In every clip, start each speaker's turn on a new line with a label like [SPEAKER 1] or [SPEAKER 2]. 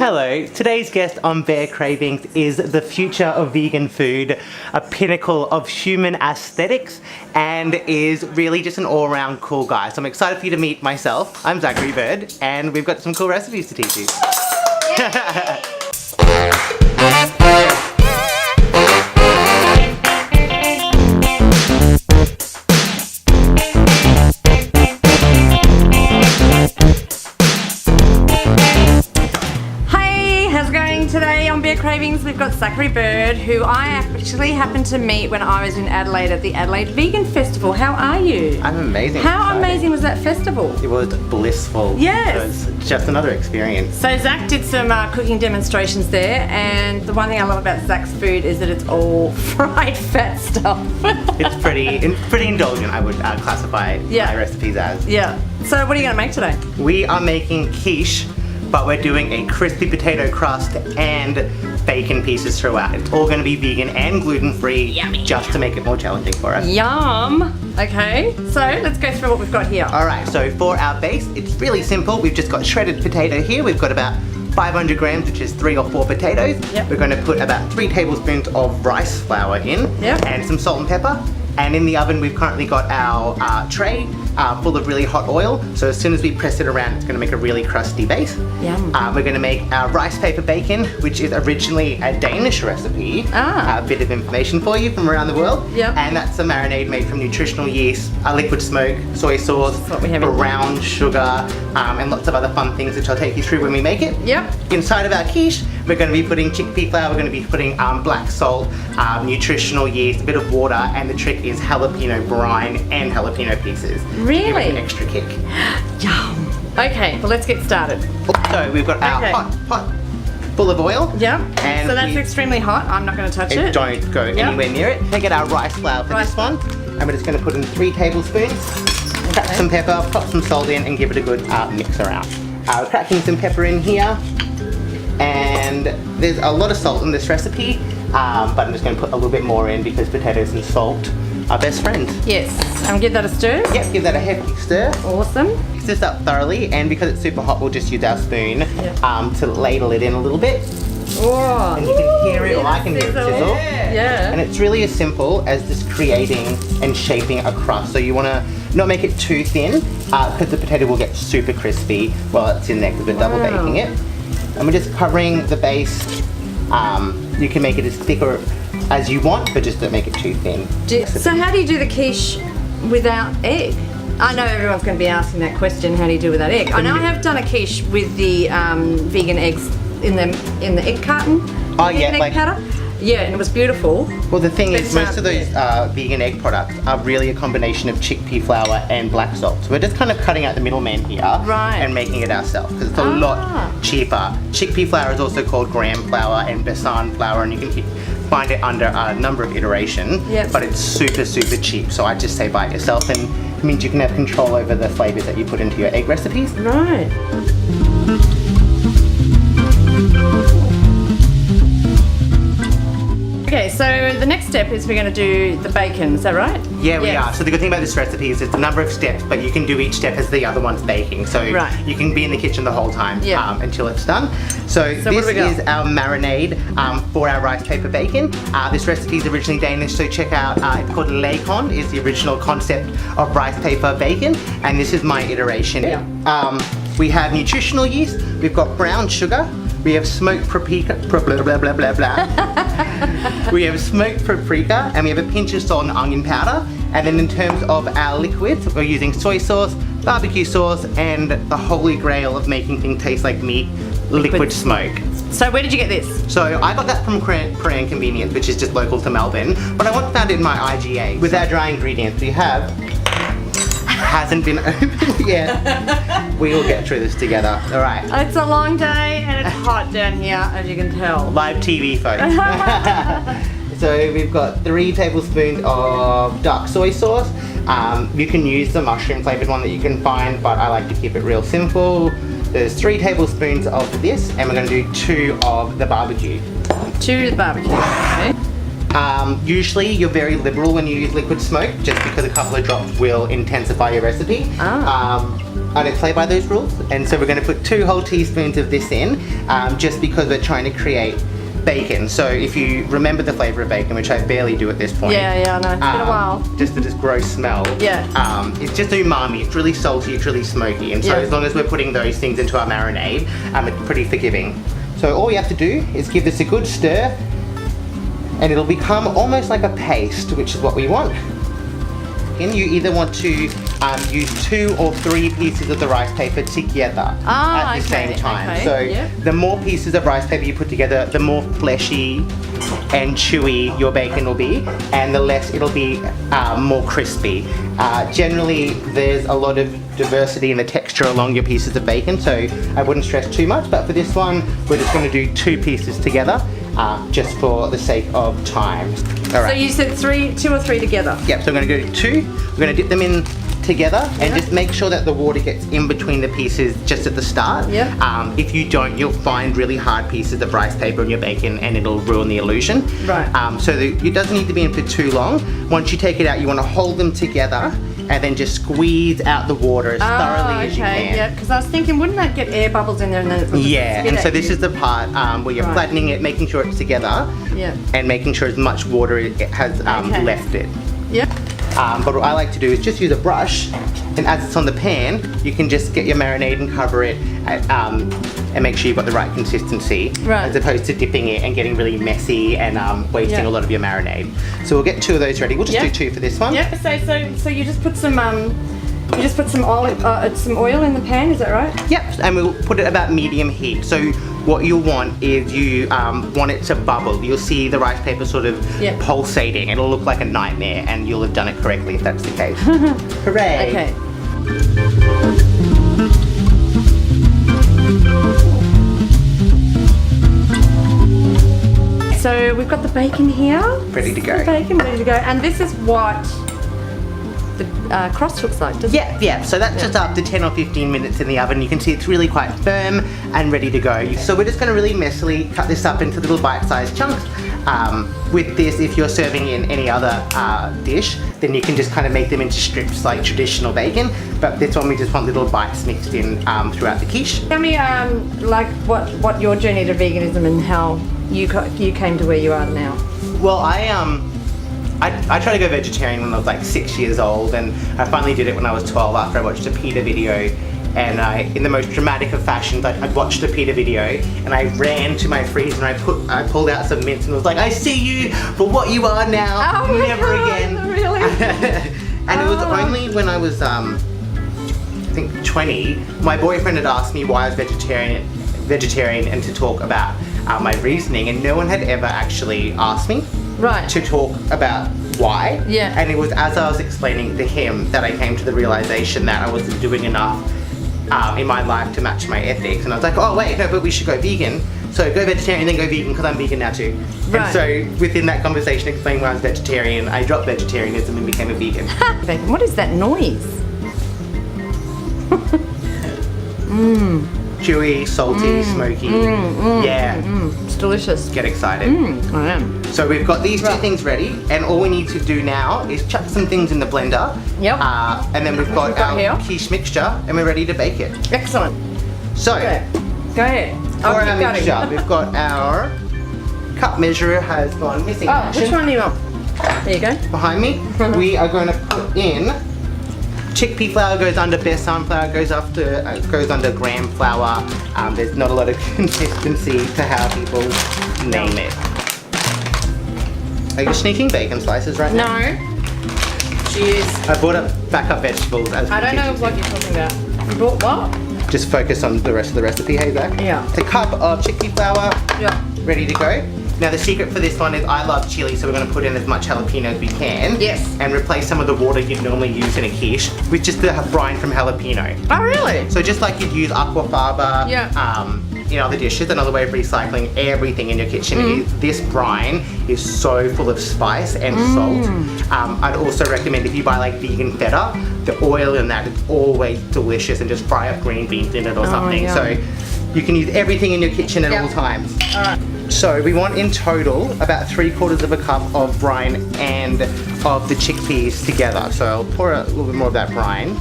[SPEAKER 1] Hello, today's guest on Bear Cravings is the future of vegan food, a pinnacle of human aesthetics, and is really just an all-around cool guy. So I'm excited for you to meet myself. I'm Zachary Bird, and we've got some cool recipes to teach you.
[SPEAKER 2] Today on Beer Cravings we've got Zachary Bird, who I actually happened to meet when I was in Adelaide at the Adelaide Vegan Festival. How are you?
[SPEAKER 1] I'm amazing.
[SPEAKER 2] How amazing was that festival?
[SPEAKER 1] It was blissful.
[SPEAKER 2] Yes.
[SPEAKER 1] It was just another experience.
[SPEAKER 2] So Zach did some cooking demonstrations there, and the one thing I love about Zach's food is that it's all fried fat stuff.
[SPEAKER 1] It's pretty indulgent, I would classify my recipes as.
[SPEAKER 2] Yeah. So what are you going to make today?
[SPEAKER 1] We are making quiche, but we're doing a crispy potato crust and bacon pieces throughout. It's all going to be vegan and gluten-free, just to make it more challenging for us.
[SPEAKER 2] Yum! Okay, so let's go through what we've got here.
[SPEAKER 1] Alright, so for our base, it's really simple. We've just got shredded potato here. We've got about 500 grams, which is 3 or 4 potatoes.
[SPEAKER 2] Yep.
[SPEAKER 1] We're going to put about 3 tablespoons of rice flour in, and some salt and pepper. And in the oven, we've currently got our tray full of really hot oil. So as soon as we press it around, it's going to make a really crusty base.
[SPEAKER 2] Yum.
[SPEAKER 1] We're going to make our rice paper bacon, which is originally a Danish recipe. A bit of information for you from around the world.
[SPEAKER 2] Yep.
[SPEAKER 1] And that's a marinade made from nutritional yeast, liquid smoke, soy sauce, brown sugar, and lots of other fun things which I'll take you through when we make it.
[SPEAKER 2] Yep.
[SPEAKER 1] Inside of our quiche, we're going to be putting chickpea flour, we're going to be putting black salt, nutritional yeast, a bit of water, and the trick is jalapeno brine and jalapeno pieces.
[SPEAKER 2] Really?
[SPEAKER 1] Give it an extra kick.
[SPEAKER 2] Yum. Okay, well let's get started.
[SPEAKER 1] So we've got our pot full of oil.
[SPEAKER 2] Yeah.
[SPEAKER 1] And
[SPEAKER 2] so that's extremely hot. I'm not going to touch it.
[SPEAKER 1] Don't go anywhere near it. Take out our rice flour for this one, and we're just going to put in 3 tablespoons. Crack some pepper, pop some salt in, and give it a good mix around. We're cracking some pepper in here, and there's a lot of salt in this recipe, but I'm just going to put a little bit more in because potatoes and salt are best friends.
[SPEAKER 2] Yes, and give that a stir.
[SPEAKER 1] Yep, give that a hefty stir.
[SPEAKER 2] Awesome.
[SPEAKER 1] Mix this up thoroughly, and because it's super hot, we'll just use our spoon to ladle it in a little bit.
[SPEAKER 2] Oh,
[SPEAKER 1] and you can hear it, or I can hear it sizzle.
[SPEAKER 2] Yeah.
[SPEAKER 1] And it's really as simple as just creating and shaping a crust. So you want to not make it too thin, because the potato will get super crispy while it's in there because we're double baking it. And we're just covering the base. You can make it as thick or as you want, but just don't make it too thin.
[SPEAKER 2] So how do you do the quiche without egg? I know everyone's going to be asking that question, how do you do without egg? I know I have done a quiche with the vegan eggs in the egg carton.
[SPEAKER 1] Oh yeah,
[SPEAKER 2] egg powder. Yeah, and it was beautiful.
[SPEAKER 1] Well, the thing is, most of those vegan egg products are really a combination of chickpea flour and black salt. So we're just kind of cutting out the middleman here and making it ourselves because it's a lot cheaper. Chickpea flour is also called gram flour and besan flour, and you can find it under a number of iterations, but it's super, super cheap. So I just say buy it yourself, and it means you can have control over the flavors that you put into your egg recipes.
[SPEAKER 2] Right. Okay, so the next step is we're going to do the bacon, is that right?
[SPEAKER 1] Yeah, we are. So the good thing about this recipe is it's a number of steps, but you can do each step as the other one's baking. So you can be in the kitchen the whole time until it's done. So this is our marinade for our rice paper bacon. This recipe is originally Danish, so check out, it's called Lekon, is the original concept of rice paper bacon, and this is my iteration. We have nutritional yeast, we've got brown sugar, we have smoked paprika, we have smoked paprika, and we have a pinch of salt and onion powder. And then in terms of our liquids, we're using soy sauce, barbecue sauce, and the holy grail of making things taste like meat, liquid smoke.
[SPEAKER 2] So where did you get this?
[SPEAKER 1] So I got that from Korean Convenience, which is just local to Melbourne, but I once found it in my IGA. With our dry ingredients, we have hasn't been opened yet. We will get through this together. All right.
[SPEAKER 2] It's a long day and it's hot down here, as you can tell.
[SPEAKER 1] Live TV, folks. So we've got 3 tablespoons of dark soy sauce. You can use the mushroom flavored one that you can find, but I like to keep it real simple. There's 3 tablespoons of this, and we're going to do 2 of the barbecue.
[SPEAKER 2] 2 of the barbecue, okay.
[SPEAKER 1] Usually you're very liberal when you use liquid smoke, just because a couple of drops will intensify your recipe. I don't play by those rules, and so we're going to put 2 whole teaspoons of this in, just because we're trying to create bacon. So if you remember the flavour of bacon, which I barely do at this point.
[SPEAKER 2] Yeah, I know. It's been a while.
[SPEAKER 1] Just this gross smell.
[SPEAKER 2] Yeah.
[SPEAKER 1] It's just umami. It's really salty. It's really smoky. And so as long as we're putting those things into our marinade, it's pretty forgiving. So all you have to do is give this a good stir, and it'll become almost like a paste, which is what we want. And you either want to use 2 or 3 pieces of the rice paper together at the same time. So the more pieces of rice paper you put together, the more fleshy and chewy your bacon will be, and the less it'll be more crispy. Generally, there's a lot of diversity in the texture along your pieces of bacon, so I wouldn't stress too much, but for this one, we're just going to do 2 pieces together, just for the sake of time. All right.
[SPEAKER 2] So you said 2 or 3 together?
[SPEAKER 1] Yep, so I'm going to go 2. We're going to dip them in together and just make sure that the water gets in between the pieces just at the start.
[SPEAKER 2] Yep.
[SPEAKER 1] If you don't, you'll find really hard pieces of rice paper in your bacon and it'll ruin the illusion.
[SPEAKER 2] Right.
[SPEAKER 1] It doesn't need to be in for too long. Once you take it out, you want to hold them together and then just squeeze out the water as thoroughly as you can.
[SPEAKER 2] Yeah, because I was thinking, wouldn't that get air bubbles in there and then it would
[SPEAKER 1] and so this is the part where you're flattening it, making sure it's together, and making sure as much water it has left it.
[SPEAKER 2] Yep.
[SPEAKER 1] But what I like to do is just use a brush, and as it's on the pan, you can just get your marinade and cover it, and make sure you've got the right consistency, as opposed to dipping it and getting really messy and wasting a lot of your marinade. So we'll get 2 of those ready. We'll just do 2 for this one.
[SPEAKER 2] Yeah. So you just put some oil in the pan, is that right?
[SPEAKER 1] Yep. And we'll put it about medium heat. So what you'll want is you want it to bubble. You'll see the rice paper sort of pulsating. It'll look like a nightmare, and you'll have done it correctly if that's the case. Hooray!
[SPEAKER 2] Okay. So we've got the bacon here.
[SPEAKER 1] Ready to go.
[SPEAKER 2] Bacon ready to go, and this is what the crust looks like, doesn't it?
[SPEAKER 1] Yeah. So that's just after 10 or 15 minutes in the oven. You can see it's really quite firm and ready to go. So we're just going to really messily cut this up into little bite-sized chunks. With this, if you're serving in any other dish, then you can just kind of make them into strips like traditional bacon. But this one, we just want little bites mixed in throughout the quiche.
[SPEAKER 2] Tell me, like what your journey to veganism and how you came to where you are now.
[SPEAKER 1] Well, I tried to go vegetarian when I was like 6 years old, and I finally did it when I was 12 after I watched a PETA video. And in the most dramatic of fashions, I watched the PETA video and I ran to my freezer and I pulled out some mince and was like, I see you for what you are now, never again.
[SPEAKER 2] Really?
[SPEAKER 1] And it was only when I was, I think 20, my boyfriend had asked me why I was vegetarian and to talk about my reasoning, and no one had ever actually asked me to talk about why. And it was as I was explaining to him that I came to the realization that I wasn't doing enough in my life to match my ethics, and I was like, oh wait, no, but we should go vegan. So go vegetarian, then go vegan, because I'm vegan now too. And so within that conversation explaining why I was vegetarian, I dropped vegetarianism and became a vegan.
[SPEAKER 2] What is that noise?
[SPEAKER 1] Chewy, salty, smoky.
[SPEAKER 2] It's delicious.
[SPEAKER 1] Get excited.
[SPEAKER 2] I am.
[SPEAKER 1] So we've got these 2 things ready, and all we need to do now is chuck some things in the blender. And then we've got our quiche mixture, and we're ready to bake it.
[SPEAKER 2] Excellent.
[SPEAKER 1] So,
[SPEAKER 2] go ahead.
[SPEAKER 1] For our mixture, we've got our cup measurer has gone missing.
[SPEAKER 2] Which one do you want? There you go.
[SPEAKER 1] Behind me, we are going to put in chickpea flour goes under besan flour, goes under gram flour. There's not a lot of consistency to how people name it. Are you sneaking bacon slices right now?
[SPEAKER 2] No. Jeez.
[SPEAKER 1] I brought up backup vegetables as
[SPEAKER 2] I don't know what you're talking about. You brought what?
[SPEAKER 1] Just focus on the rest of the recipe, hey Zach?
[SPEAKER 2] Yeah.
[SPEAKER 1] It's a cup of chickpea flour. Ready to go. Now the secret for this one is I love chili, so we're going to put in as much jalapeno as we can. And replace some of the water you'd normally use in a quiche with just the brine from jalapeno.
[SPEAKER 2] Oh really?
[SPEAKER 1] So just like you'd use aquafaba in other dishes, another way of recycling everything in your kitchen is this brine is so full of spice and salt. I'd also recommend if you buy like vegan feta, the oil in that is always delicious, and just fry up green beans in it or something. So you can use everything in your kitchen at all times.
[SPEAKER 2] Alright.
[SPEAKER 1] So we want in total about 3/4 of a cup of brine and of the chickpeas together. So I'll pour a little bit more of that brine.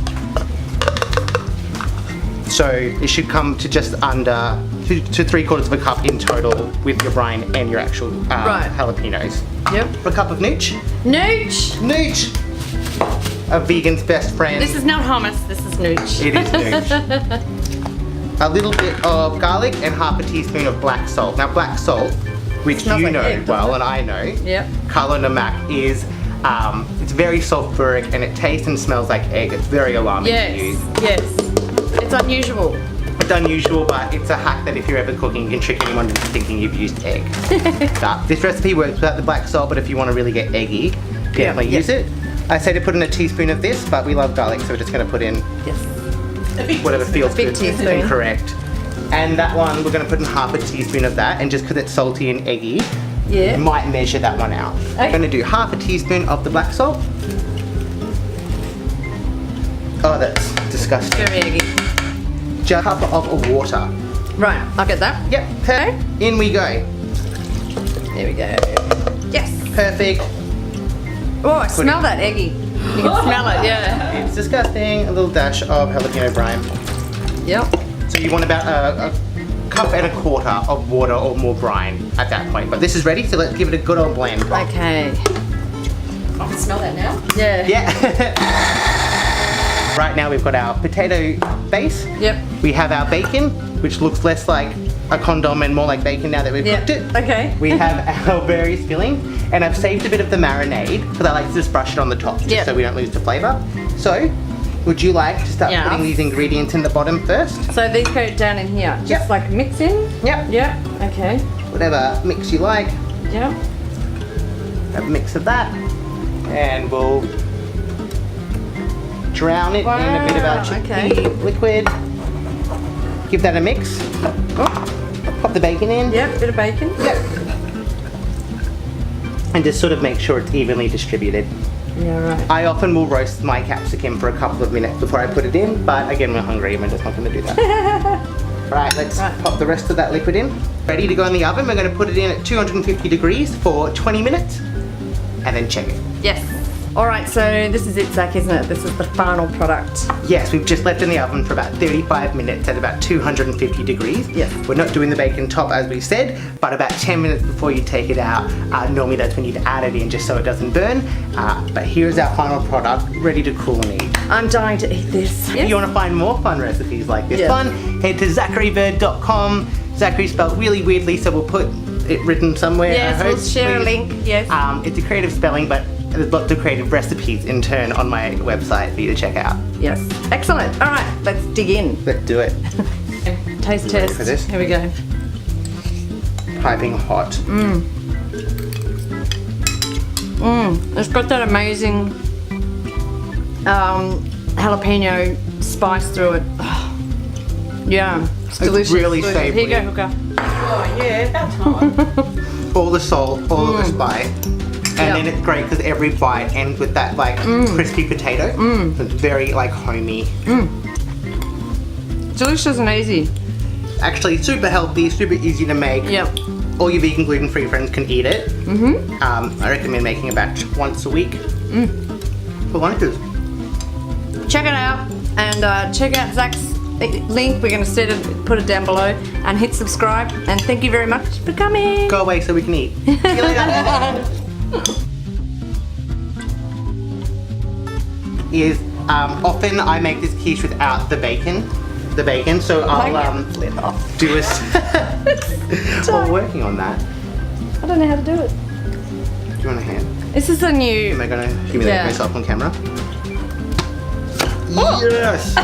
[SPEAKER 1] So it should come to just under to 3/4 of a cup in total with your brine and your actual jalapenos.
[SPEAKER 2] Yep.
[SPEAKER 1] A cup of nooch.
[SPEAKER 2] Nooch!
[SPEAKER 1] Nooch! A vegan's best friend.
[SPEAKER 2] This is not hummus, this is nooch.
[SPEAKER 1] It is nooch. A little bit of garlic and half a teaspoon of black salt. Now black salt, which you
[SPEAKER 2] like
[SPEAKER 1] know
[SPEAKER 2] egg,
[SPEAKER 1] well and I know,
[SPEAKER 2] Yep.
[SPEAKER 1] Carlo Namak is, it's very sulfuric and it tastes and smells like egg. It's very alarming to use.
[SPEAKER 2] Yes. It's unusual.
[SPEAKER 1] It's unusual, but it's a hack that if you're ever cooking, you can trick anyone into thinking you've used egg. This recipe works without the black salt, but if you want to really get eggy, definitely use it. I say to put in a teaspoon of this, but we love garlic, so we're just going to put in whatever feels good and correct. And that one, we're going to put in half a teaspoon of that, and just because it's salty and eggy, you might measure that one out. I'm going to do half a teaspoon of the black salt. Oh, that's disgusting.
[SPEAKER 2] Very eggy.
[SPEAKER 1] Just a cup of water.
[SPEAKER 2] Right, I'll get that.
[SPEAKER 1] Yep, perfect. In we go.
[SPEAKER 2] There we go. Yes.
[SPEAKER 1] Perfect.
[SPEAKER 2] Oh, I smell that eggy. You can smell it, yeah.
[SPEAKER 1] It's disgusting. A little dash of jalapeno brine.
[SPEAKER 2] Yep.
[SPEAKER 1] So you want about a cup and a quarter of water or more brine at that point. But this is ready, so let's give it a good old blend.
[SPEAKER 2] Okay. I can smell that now? Yeah.
[SPEAKER 1] Yeah. Right now we've got our potato base.
[SPEAKER 2] Yep.
[SPEAKER 1] We have our bacon, which looks less like a condom and more like bacon now that we've cooked it.
[SPEAKER 2] Okay.
[SPEAKER 1] We have our berries filling, and I've saved a bit of the marinade because I like to just brush it on the top just so we don't lose the flavour. So, would you like to start putting these ingredients in the bottom first?
[SPEAKER 2] So these go down in here, just like mix in?
[SPEAKER 1] Yep.
[SPEAKER 2] Yep, okay.
[SPEAKER 1] Whatever mix you like.
[SPEAKER 2] Yep.
[SPEAKER 1] A mix of that, and we'll drown it in a bit of our chickpea liquid. Give that a mix. Pop the bacon in.
[SPEAKER 2] Yep, bit of bacon.
[SPEAKER 1] Yep. And just sort of make sure it's evenly distributed.
[SPEAKER 2] Yeah, right.
[SPEAKER 1] I often will roast my capsicum for a couple of minutes before I put it in, but again, we're hungry and we're just not going to do that. Right, let's pop the rest of that liquid in. Ready to go in the oven. We're going to put it in at 250 degrees for 20 minutes and then check it.
[SPEAKER 2] Yes. Alright, so this is it, Zach, isn't it? This is the final product.
[SPEAKER 1] Yes, we've just left in the oven for about 35 minutes at about 250 degrees.
[SPEAKER 2] Yes.
[SPEAKER 1] We're not doing the bacon top as we said, but about 10 minutes before you take it out, normally that's when you'd add it in just so it doesn't burn. But here's our final product, ready to cool and eat.
[SPEAKER 2] I'm dying to eat this.
[SPEAKER 1] If you want to find more fun recipes like this one, head to zacharybird.com. Zachary spelled really weirdly, so we'll put it written somewhere.
[SPEAKER 2] Yes, we'll share a link, yes.
[SPEAKER 1] It's a creative spelling, but there's lots of creative recipes in turn on my website for you to check out.
[SPEAKER 2] Yes. Excellent. All right, let's dig in.
[SPEAKER 1] Let's do it.
[SPEAKER 2] Taste test.
[SPEAKER 1] For this?
[SPEAKER 2] Here we go.
[SPEAKER 1] Piping hot.
[SPEAKER 2] It's got that amazing jalapeno spice through it. Yeah, it's delicious.
[SPEAKER 1] Really savoury.
[SPEAKER 2] Here you go, Hooker.
[SPEAKER 3] Oh yeah, about time.
[SPEAKER 1] All the salt, all of the spice. And then it's great because every bite ends with that like crispy potato. So it's very like homey.
[SPEAKER 2] Delicious and easy.
[SPEAKER 1] Actually super healthy, super easy to make.
[SPEAKER 2] Yep.
[SPEAKER 1] All your vegan gluten-free friends can eat it. I recommend making a batch once a week. For lunches.
[SPEAKER 2] Check it out and check out Zach's link. We're going to put it down below and hit subscribe. And thank you very much for coming.
[SPEAKER 1] Go away so we can eat. See you later. Is often I make this quiche without the bacon. So I'll do a. We're working on that.
[SPEAKER 2] I don't know how to do it.
[SPEAKER 1] Do you want a hand?
[SPEAKER 2] This is a new.
[SPEAKER 1] Am I gonna humiliate myself on camera? Yes.